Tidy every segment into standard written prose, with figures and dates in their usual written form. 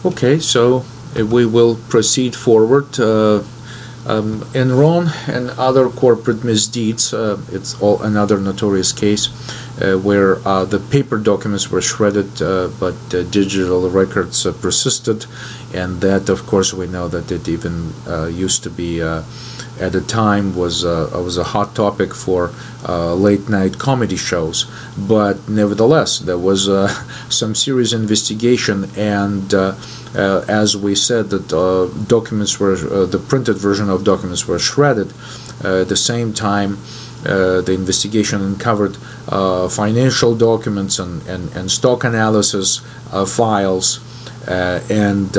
Okay, so we will proceed forward. Enron and other corporate misdeeds, it's all another notorious case where the paper documents were shredded, but digital records persisted, and that, of course, we know that it even used to be at the time was a hot topic for late night comedy shows. But nevertheless, there was some serious investigation, and as we said, that documents were the printed version of documents were shredded. At the same time, the investigation uncovered financial documents and stock analysis files, and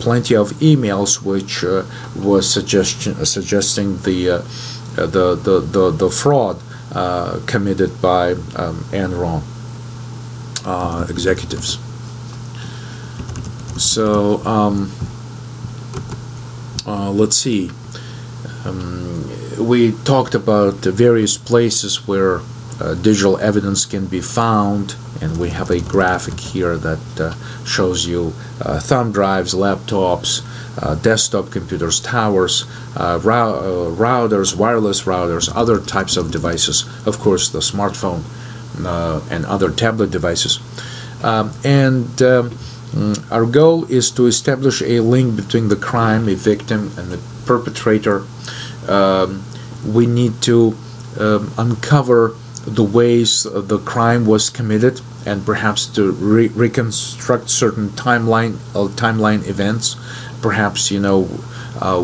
plenty of emails which was suggesting the fraud committed by Enron executives. So let's see. We talked about the various places where digital evidence can be found, and we have a graphic here that shows you thumb drives, laptops, desktop computers, towers, routers, wireless routers, other types of devices, of course the smartphone and other tablet devices. Our goal is to establish a link between the crime, a victim, and the perpetrator. We need to uncover the ways the crime was committed, and perhaps to reconstruct certain timeline events. Perhaps, you know,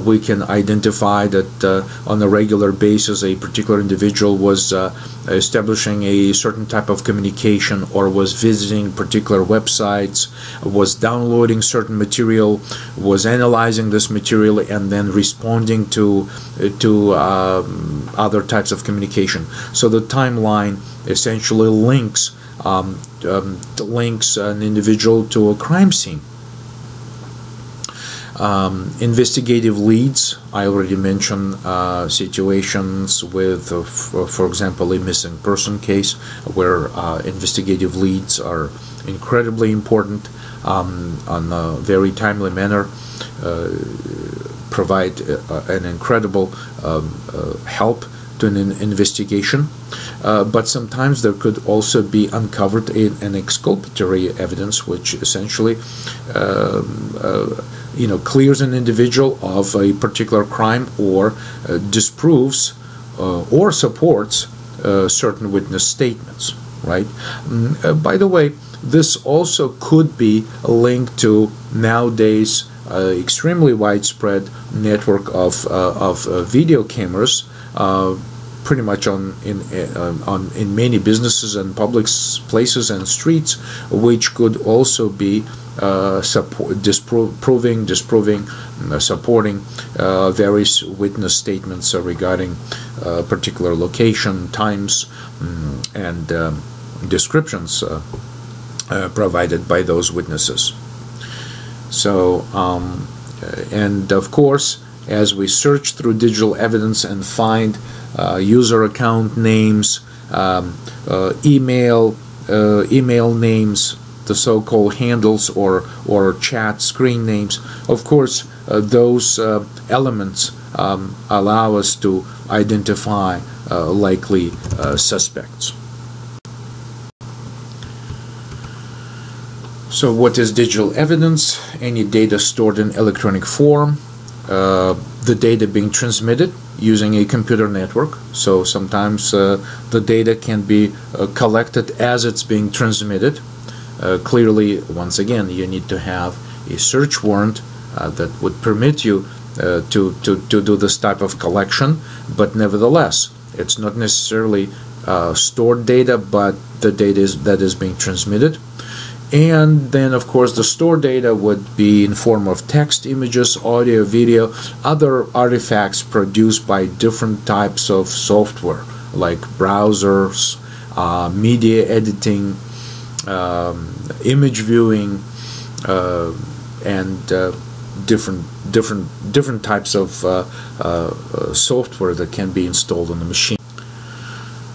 we can identify that on a regular basis a particular individual was establishing a certain type of communication, or was visiting particular websites, was downloading certain material, was analyzing this material, and then responding to other types of communication. So the timeline essentially links an individual to a crime scene. Investigative leads, I already mentioned situations with, for example, a missing person case, where investigative leads are incredibly important on a very timely manner, provide an incredible help to an investigation. But sometimes there could also be uncovered an exculpatory evidence, which essentially clears an individual of a particular crime, or disproves or supports certain witness statements, right? By the way, this also could be linked to nowadays extremely widespread network of video cameras, pretty much in many businesses and public places and streets, which could also be disproving, supporting various witness statements regarding particular location, times, and descriptions provided by those witnesses. So, and of course, as we search through digital evidence and find user account names, email names, the so-called handles or chat screen names, of course, those elements allow us to identify likely suspects. So what is digital evidence? Any data stored in electronic form, the data being transmitted using a computer network. So sometimes the data can be collected as it's being transmitted. Clearly, once again, you need to have a search warrant that would permit you to do this type of collection, but nevertheless, it's not necessarily stored data, but the data that is being transmitted. And then, of course, the stored data would be in form of text, images, audio, video, other artifacts produced by different types of software, like browsers, media editing, image viewing, and different types of software that can be installed on the machine.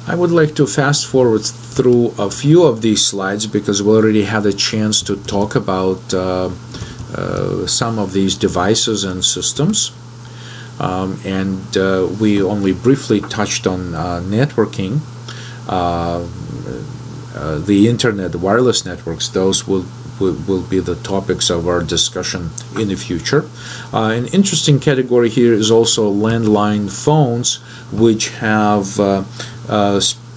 I would like to fast forward through a few of these slides because we already had a chance to talk about some of these devices and systems. We only briefly touched on networking, the internet, wireless networks. Those will be the topics of our discussion in the future. An interesting category here is also landline phones, which have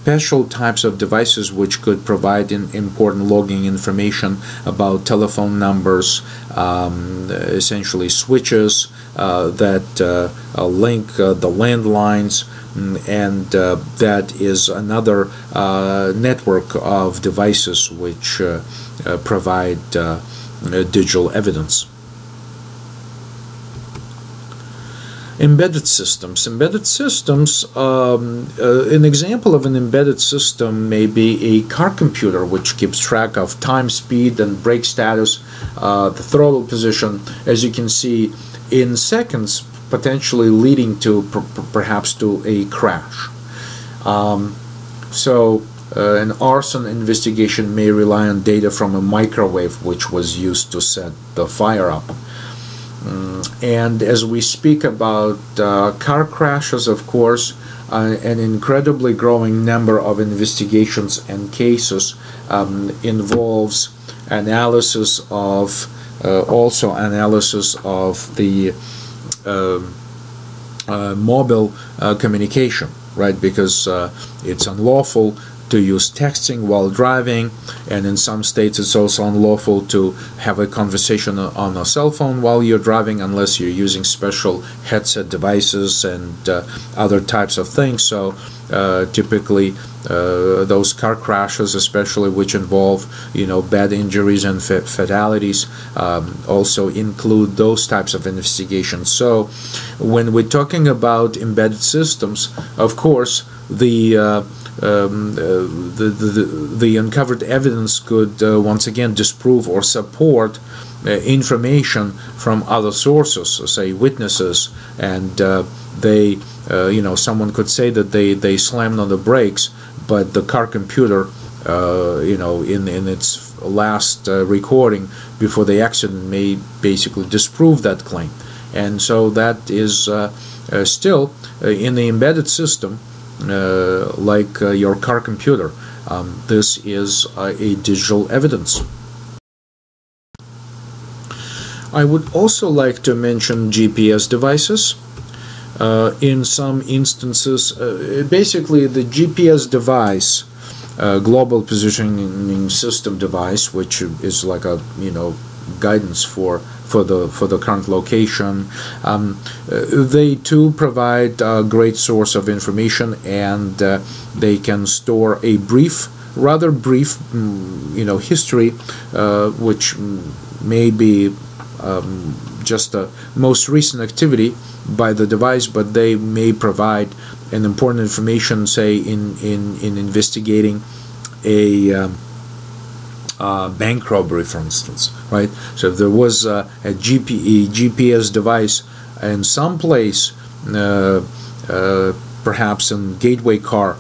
special types of devices which could provide important logging information about telephone numbers, essentially switches that link the landlines, and that is another network of devices which provide digital evidence. Embedded systems. Embedded systems, an example of an embedded system may be a car computer which keeps track of time, speed, and brake status, the throttle position, as you can see, in seconds, potentially leading to perhaps to a crash. An arson investigation may rely on data from a microwave which was used to set the fire up. And as we speak about car crashes, of course, an incredibly growing number of investigations and cases involves analysis of the mobile communication, right? Because it's unlawful to use texting while driving, and in some states it's also unlawful to have a conversation on a cell phone while you're driving unless you're using special headset devices and other types of things. So typically those car crashes, especially which involve bad injuries and fatalities, also include those types of investigations. So when we're talking about embedded systems, of course the uncovered evidence could once again disprove or support information from other sources, say witnesses, and someone could say that they slammed on the brakes, but the car computer, in its last recording before the accident may basically disprove that claim. And so that is still in the embedded system, like your car computer. This is a digital evidence. I would also like to mention GPS devices. In some instances, basically the GPS device, global positioning system device, which is like a guidance for the current location, they too provide a great source of information, and they can store a rather brief history, which may be just a most recent activity by the device, but they may provide an important information, say in investigating a bank robbery, for instance, right? So if there was a GPS device in some place, perhaps in gateway car,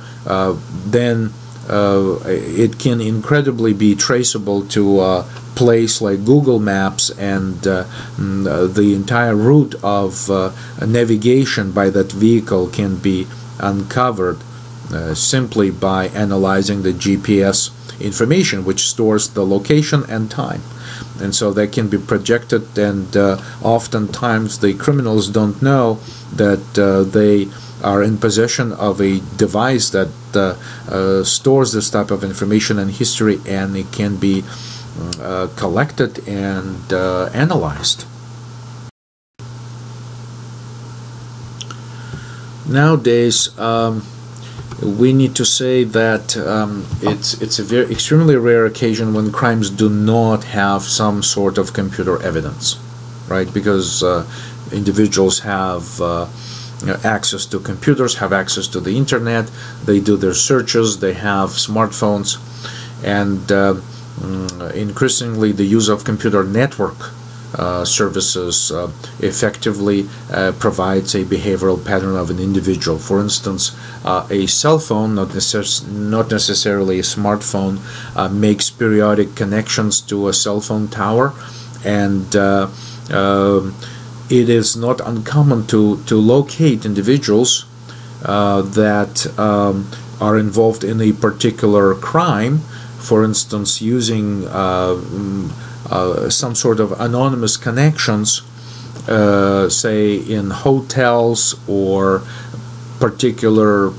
then it can incredibly be traceable to a place like Google Maps, and the entire route of navigation by that vehicle can be uncovered simply by analyzing the GPS information, which stores the location and time. And so that can be projected, and oftentimes the criminals don't know that they are in possession of a device that stores this type of information and history, and it can be collected and analyzed. Nowadays, we need to say that it's a very extremely rare occasion when crimes do not have some sort of computer evidence, right? Because individuals have access to computers, have access to the internet, they do their searches, they have smartphones, and increasingly the use of computer network services effectively provides a behavioral pattern of an individual. For instance, a cell phone, not necessarily a smartphone, makes periodic connections to a cell phone tower, and it is not uncommon to locate individuals that are involved in a particular crime, for instance, using some sort of anonymous connections, say in hotels or particular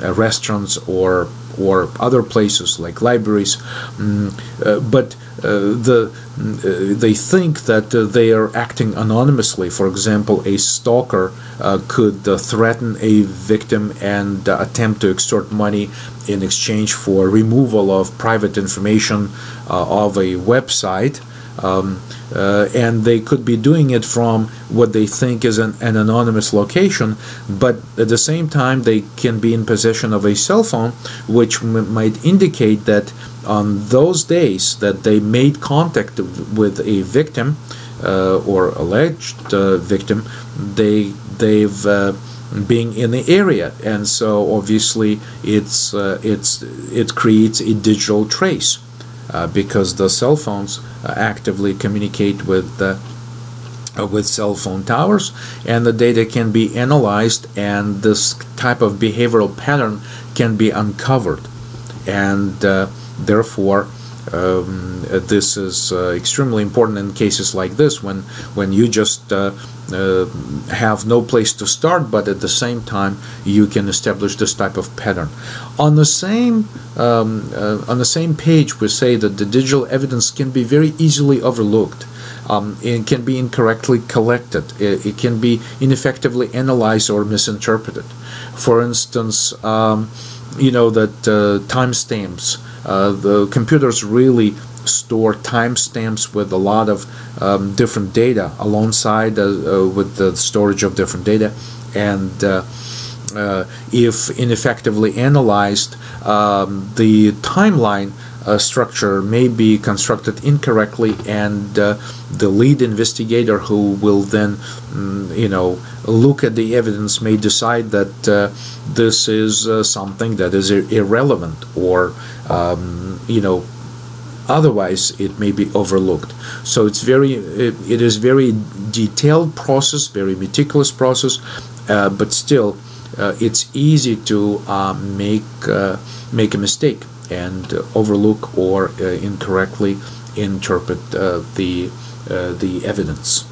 restaurants or other places like libraries, but they think that they are acting anonymously. For example, a stalker could threaten a victim and attempt to extort money in exchange for removal of private information of a website. And they could be doing it from what they think is an anonymous location, but at the same time they can be in possession of a cell phone, which might indicate that on those days that they made contact with a victim or alleged victim, they've being in the area, and so obviously it creates a digital trace. Because the cell phones actively communicate with cell phone towers, and the data can be analyzed, and this type of behavioral pattern can be uncovered, and therefore this is extremely important in cases like this, when you just have no place to start, but at the same time you can establish this type of pattern. On the same page, we say that the digital evidence can be very easily overlooked. It can be incorrectly collected. It can be ineffectively analyzed or misinterpreted. For instance, you know that timestamps. The computers really store timestamps with a lot of different data alongside with the storage of different data, and if ineffectively analyzed, the timeline structure may be constructed incorrectly, and the lead investigator who will then look at the evidence may decide that this is something that is irrelevant, or otherwise it may be overlooked. So it is very detailed process, very meticulous process, but still it's easy to make a mistake and overlook or incorrectly interpret the evidence.